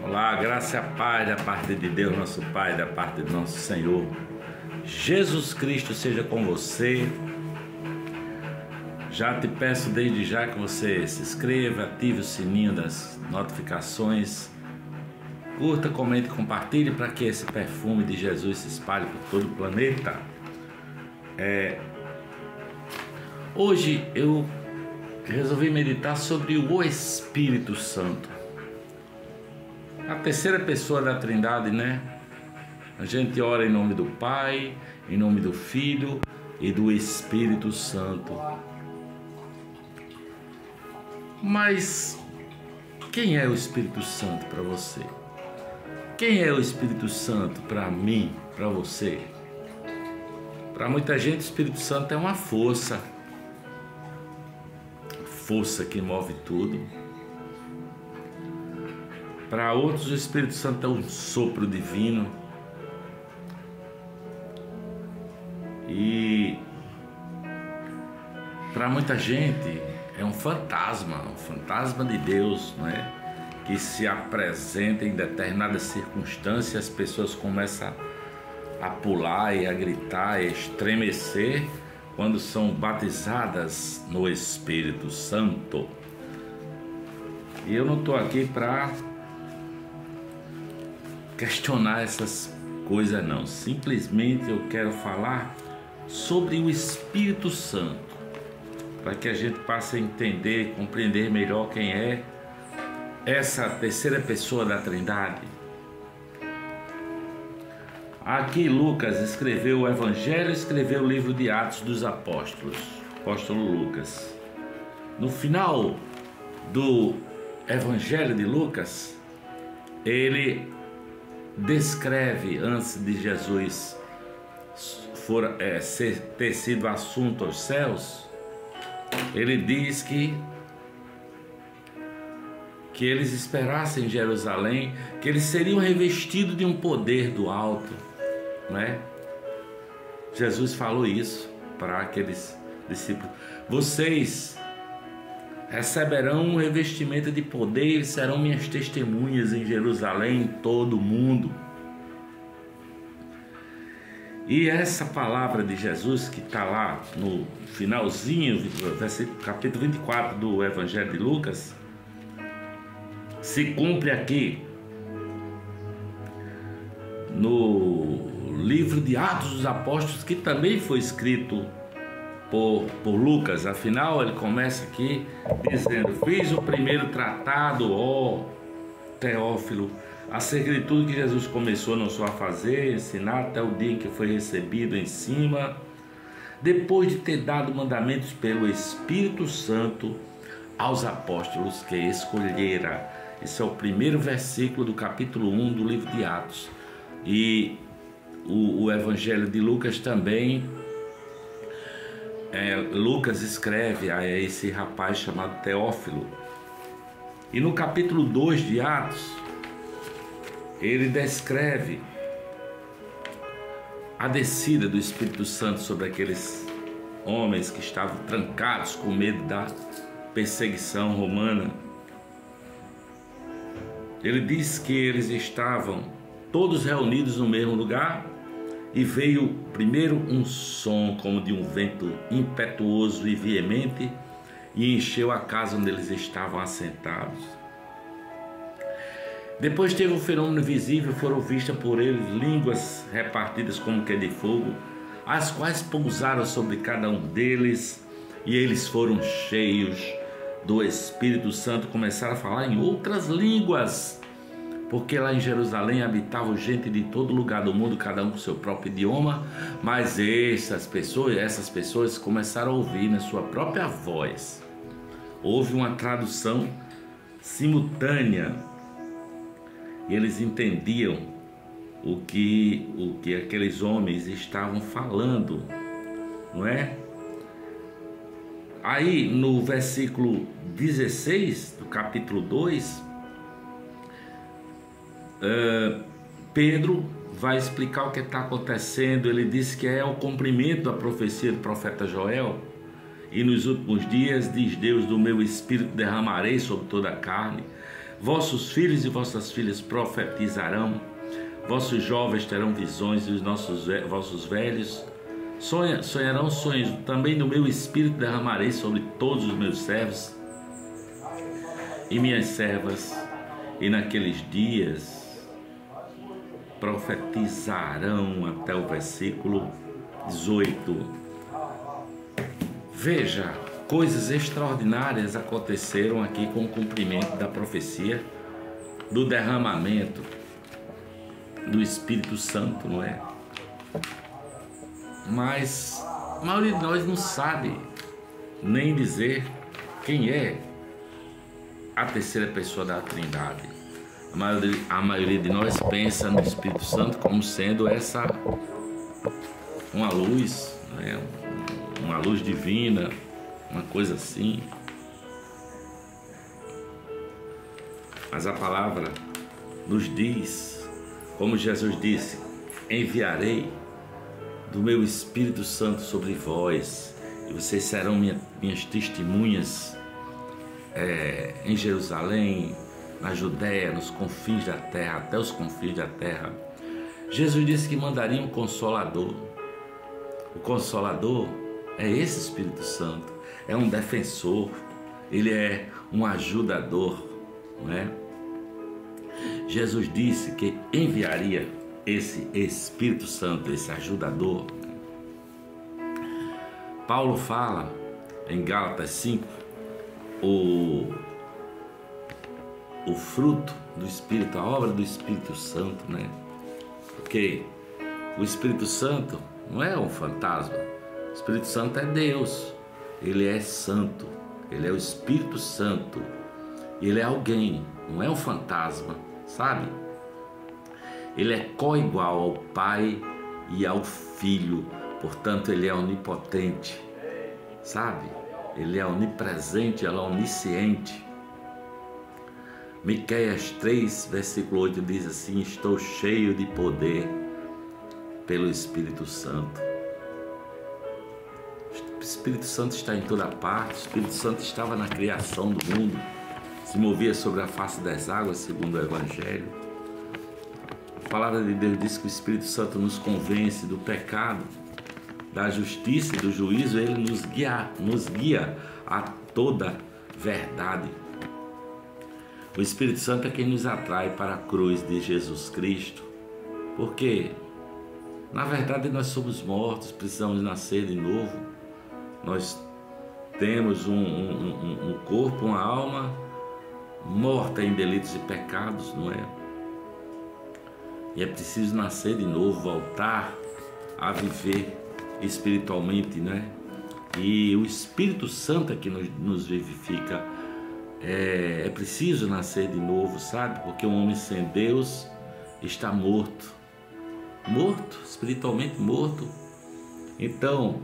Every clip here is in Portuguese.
Olá, graça e a paz da parte de Deus, nosso Pai, da parte do nosso Senhor Jesus Cristo seja com você. Já te peço desde já que você se inscreva, ative o sininho das notificações, curta, comente e compartilhe para que esse perfume de Jesus se espalhe por todo o planeta. Hoje eu resolvi meditar sobre o Espírito Santo, a terceira pessoa da Trindade, né? A gente ora em nome do Pai, em nome do Filho e do Espírito Santo. Mas quem é o Espírito Santo para você? Quem é o Espírito Santo para mim, para você? Para muita gente o Espírito Santo é uma força que move tudo. Para outros o Espírito Santo é um sopro divino. E para muita gente é um fantasma de Deus, não é? Que se apresenta em determinadas circunstâncias, as pessoas começam a pular e a gritar e a estremecer quando são batizadas no Espírito Santo. E eu não estou aqui para questionar essas coisas não, simplesmente eu quero falar sobre o Espírito Santo, para que a gente passe a entender, compreender melhor quem é essa terceira pessoa da Trindade. Aqui Lucas escreveu o Evangelho, escreveu o livro de Atos dos Apóstolos, apóstolo Lucas. No final do Evangelho de Lucas, ele descreve, antes de Jesus ter sido assunto aos céus, ele diz que eles esperassem em Jerusalém, que eles seriam revestidos de um poder do alto, não é? Jesus falou isso para aqueles discípulos: vocês receberão um revestimento de poder e serão minhas testemunhas em Jerusalém, em todo o mundo. E essa palavra de Jesus que está lá no finalzinho, capítulo 24 do Evangelho de Lucas, se cumpre aqui no livro de Atos dos Apóstolos, que também foi escrito por Lucas. Afinal, ele começa aqui dizendo: fiz o primeiro tratado, ó Teófilo, acerca de tudo que Jesus começou não só a fazer, ensinar, até o dia em que foi recebido em cima, depois de ter dado mandamentos pelo Espírito Santo aos apóstolos que escolhera. Esse é o primeiro versículo do capítulo 1 do livro de Atos. E o Evangelho de Lucas também, Lucas escreve a esse rapaz chamado Teófilo. E no capítulo 2 de Atos, ele descreve a descida do Espírito Santo sobre aqueles homens que estavam trancados com medo da perseguição romana. Ele diz que eles estavam todos reunidos no mesmo lugar e veio primeiro um som como de um vento impetuoso e veemente e encheu a casa onde eles estavam assentados. Depois teve um fenômeno visível, foram vistas por eles línguas repartidas como que de fogo, as quais pousaram sobre cada um deles, e eles foram cheios do Espírito Santo, começaram a falar em outras línguas, porque lá em Jerusalém habitavam gente de todo lugar do mundo, cada um com seu próprio idioma. Mas essas pessoas começaram a ouvir na sua própria voz. Houve uma tradução simultânea e eles entendiam o que aqueles homens estavam falando, não é? Aí no versículo 16 do capítulo 2, Pedro vai explicar o que está acontecendo. Ele diz que é o cumprimento da profecia do profeta Joel, E nos últimos dias, diz Deus, do meu espírito derramarei sobre toda a carne. Vossos filhos e vossas filhas profetizarão, vossos jovens terão visões e os vossos velhos sonharão sonhos. Também do meu espírito derramarei sobre todos os meus servos e minhas servas, e naqueles dias profetizarão, até o versículo 18. Veja, coisas extraordinárias aconteceram aqui com o cumprimento da profecia do derramamento do Espírito Santo, não é? Mas a maioria de nós não sabe nem dizer quem é a terceira pessoa da Trindade. A maioria de nós pensa no Espírito Santo como sendo uma luz, né? Uma luz divina, uma coisa assim. Mas a palavra nos diz, como Jesus disse: enviarei do meu Espírito Santo sobre vós, e vocês serão minhas testemunhas em Jerusalém, na Judéia, nos confins da terra, até os confins da terra. Jesus disse que mandaria um Consolador. O Consolador é esse Espírito Santo, é um defensor, ele é um ajudador, não é? Jesus disse que enviaria esse Espírito Santo, esse ajudador. Paulo fala em Gálatas 5, o fruto do Espírito, a obra do Espírito Santo, né? Porque o Espírito Santo não é um fantasma. O Espírito Santo é Deus, ele é santo, ele é o Espírito Santo, ele é alguém, não é um fantasma, sabe? Ele é coigual ao Pai e ao Filho, portanto ele é onipotente, sabe? Ele é onipresente, ele é onisciente. Miqueias 3, versículo 8 diz assim: estou cheio de poder pelo Espírito Santo. O Espírito Santo está em toda parte. O Espírito Santo estava na criação do mundo, se movia sobre a face das águas, segundo o Evangelho. A palavra de Deus diz que o Espírito Santo nos convence do pecado, da justiça e do juízo. Ele nos guia a toda verdade. O Espírito Santo é quem nos atrai para a cruz de Jesus Cristo, porque na verdade nós somos mortos, precisamos nascer de novo. Nós temos um corpo, uma alma morta em delitos e pecados, não é? E é preciso nascer de novo, voltar a viver espiritualmente, né? E o Espírito Santo é que nos vivifica. É preciso nascer de novo, sabe? Porque um homem sem Deus está morto. Morto, espiritualmente morto. Então,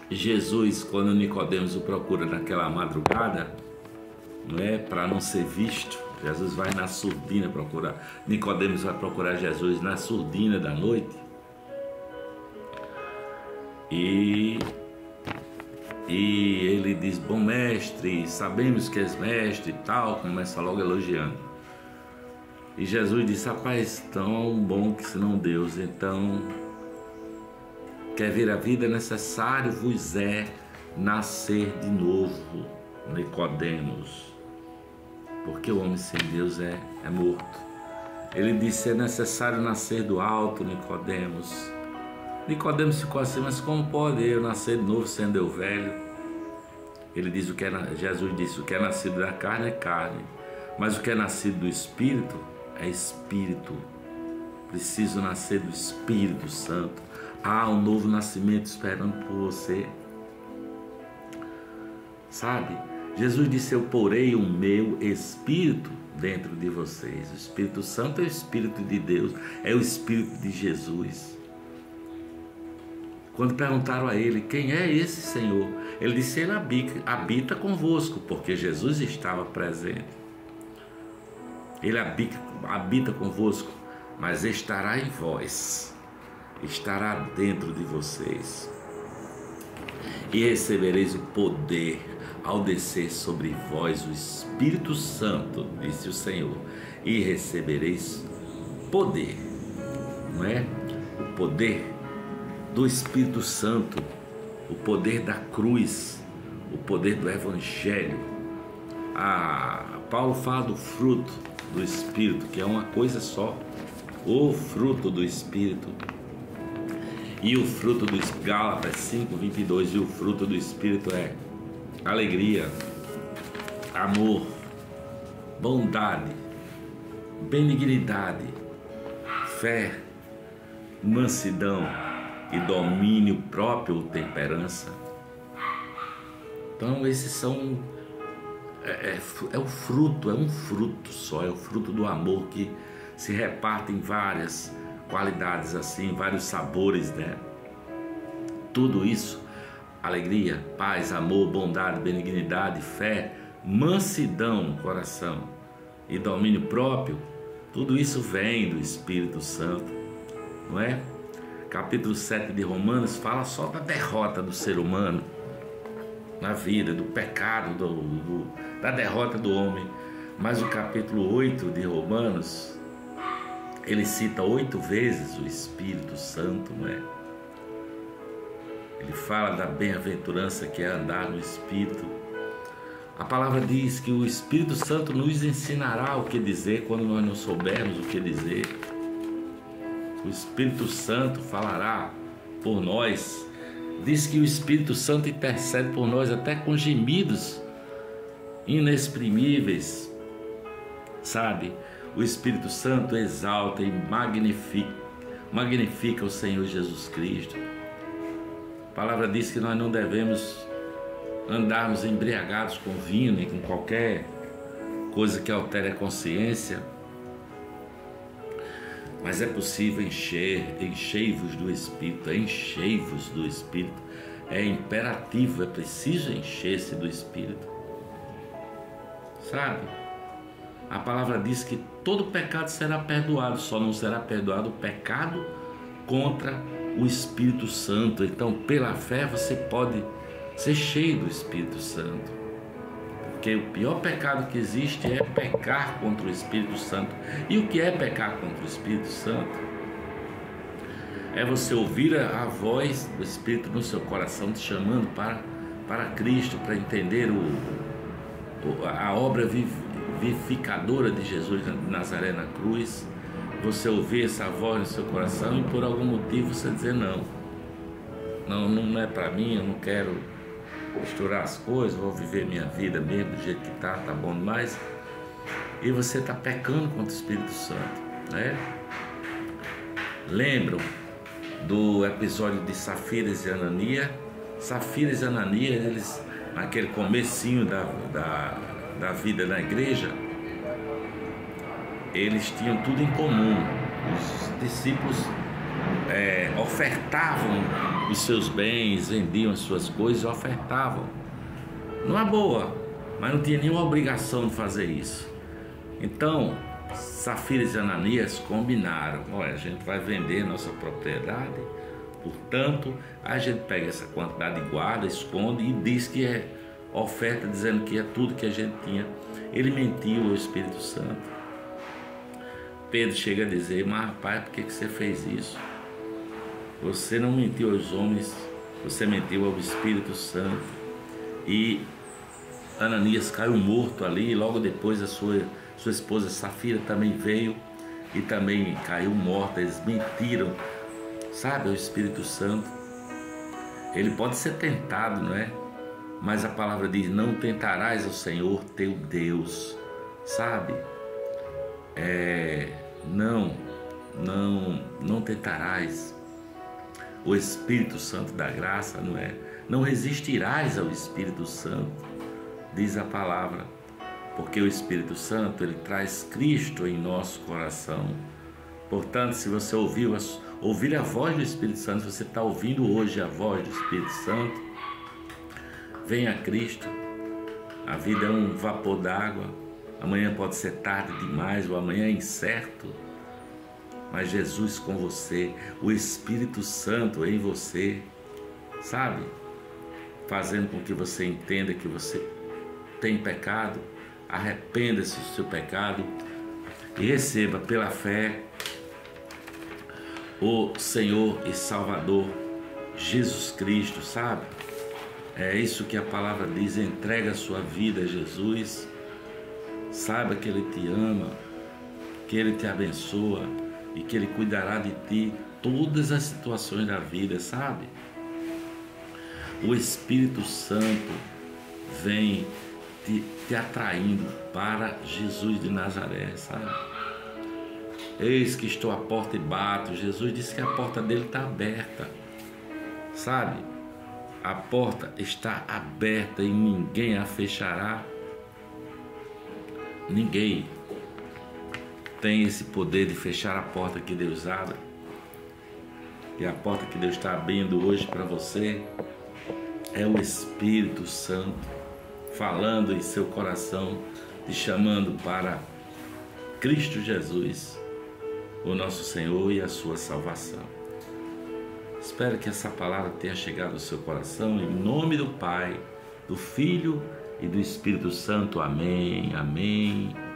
Jesus, quando Nicodemos o procura naquela madrugada, não é, para não ser visto, Jesus vai na surdina procurar. Nicodemos vai procurar Jesus na surdina da noite. E ele diz: bom mestre, sabemos que és mestre e tal, começa logo elogiando. E Jesus disse: rapaz, tão bom que senão Deus, então quer ver a vida, é necessário vos é nascer de novo, Nicodemos, porque o homem sem Deus é morto. Ele disse: é necessário nascer do alto, Nicodemos. Nicodemos ficou assim: mas como pode eu nascer de novo sendo eu velho? Ele diz: Jesus disse: o que é nascido da carne é carne, mas o que é nascido do Espírito é Espírito. Preciso nascer do Espírito Santo. Há um novo nascimento esperando por você, sabe? Jesus disse: eu porei o meu Espírito dentro de vocês. O Espírito Santo é o Espírito de Deus, é o Espírito de Jesus. Quando perguntaram a ele: quem é esse Senhor? Ele disse: ele habita convosco, porque Jesus estava presente. Ele habita convosco, mas estará em vós, estará dentro de vocês. E recebereis o poder ao descer sobre vós o Espírito Santo, disse o Senhor. E recebereis poder, não é? O poder do Espírito Santo, o poder da cruz, o poder do Evangelho. Paulo fala do fruto do Espírito, que é uma coisa só, o fruto do Espírito. E o fruto do Gálatas 5:22, e o fruto do Espírito é alegria, amor, bondade, benignidade, fé, mansidão e domínio próprio ou temperança. Então esses são é um fruto só, é o fruto do amor que se reparte em várias qualidades assim, vários sabores, né? Tudo isso, alegria, paz, amor, bondade, benignidade, fé, mansidão no coração e domínio próprio, tudo isso vem do Espírito Santo, não é? Capítulo 7 de Romanos fala só da derrota do ser humano na vida, do pecado, da derrota do homem. Mas o capítulo 8 de Romanos, ele cita 8 vezes o Espírito Santo, não é? Ele fala da bem-aventurança que é andar no Espírito. A palavra diz que o Espírito Santo nos ensinará o que dizer quando nós não soubermos o que dizer. O Espírito Santo falará por nós. Diz que o Espírito Santo intercede por nós até com gemidos inexprimíveis, sabe? O Espírito Santo exalta e magnifica o Senhor Jesus Cristo. A palavra diz que nós não devemos andarmos embriagados com vinho, nem com qualquer coisa que altere a consciência, mas é possível enchei-vos do Espírito, enchei-vos do Espírito, é imperativo, é preciso encher-se do Espírito, sabe? A palavra diz que todo pecado será perdoado, só não será perdoado o pecado contra o Espírito Santo. Então, pela fé, você pode ser cheio do Espírito Santo, porque o pior pecado que existe é pecar contra o Espírito Santo. E o que é pecar contra o Espírito Santo? É você ouvir a voz do Espírito no seu coração te chamando para Cristo, para entender a obra vivificadora de Jesus de Nazaré na cruz. Você ouvir essa voz no seu coração e por algum motivo você dizer não é para mim, eu não quero misturar as coisas, vou viver minha vida mesmo do jeito que tá bom demais. E você está pecando contra o Espírito Santo, né? Lembram do episódio de Safiras e Ananias? Safiras e Ananias, eles naquele comecinho da vida na igreja, eles tinham tudo em comum. Os discípulos ofertavam os seus bens, vendiam as suas coisas, ofertavam. Numa boa, mas não tinha nenhuma obrigação de fazer isso. Então, Safiras e Ananias combinaram: olha, a gente vai vender nossa propriedade, portanto, a gente pega essa quantidade, guarda, esconde e diz que é oferta, dizendo que é tudo que a gente tinha. Ele mentiu ao Espírito Santo. Pedro chega a dizer: mas rapaz, por que você fez isso? Você não mentiu aos homens, você mentiu ao Espírito Santo. E Ananias caiu morto ali, e logo depois a sua esposa Safira também veio e também caiu morta. Eles mentiram, sabe, ao Espírito Santo. Ele pode ser tentado, não é? Mas a palavra diz: não tentarás ao Senhor teu Deus, sabe? Não tentarás o Espírito Santo da graça, não é? Não resistirás ao Espírito Santo, diz a palavra, porque o Espírito Santo, ele traz Cristo em nosso coração. Portanto, se você ouvir a voz do Espírito Santo, se você está ouvindo hoje a voz do Espírito Santo, venha a Cristo. A vida é um vapor d'água. Amanhã pode ser tarde demais, o amanhã é incerto. Mas Jesus com você, o Espírito Santo em você, sabe? fazendo com que você entenda que você tem pecado. Arrependa-se do seu pecado e receba pela fé o Senhor e Salvador Jesus Cristo, sabe? É isso que a palavra diz: entrega a sua vida a Jesus. Saiba que Ele te ama, que Ele te abençoa e que Ele cuidará de ti todas as situações da vida, sabe? O Espírito Santo vem te atraindo para Jesus de Nazaré, sabe? Eis que estou à porta e bato. Jesus disse que a porta dele está aberta, sabe? A porta está aberta e ninguém a fechará. Ninguém tem esse poder de fechar a porta que Deus abre. E a porta que Deus está abrindo hoje para você é o Espírito Santo falando em seu coração, te chamando para Cristo Jesus, o nosso Senhor e a sua salvação. Espero que essa palavra tenha chegado ao seu coração, em nome do Pai, do Filho e do Espírito Santo. Amém, amém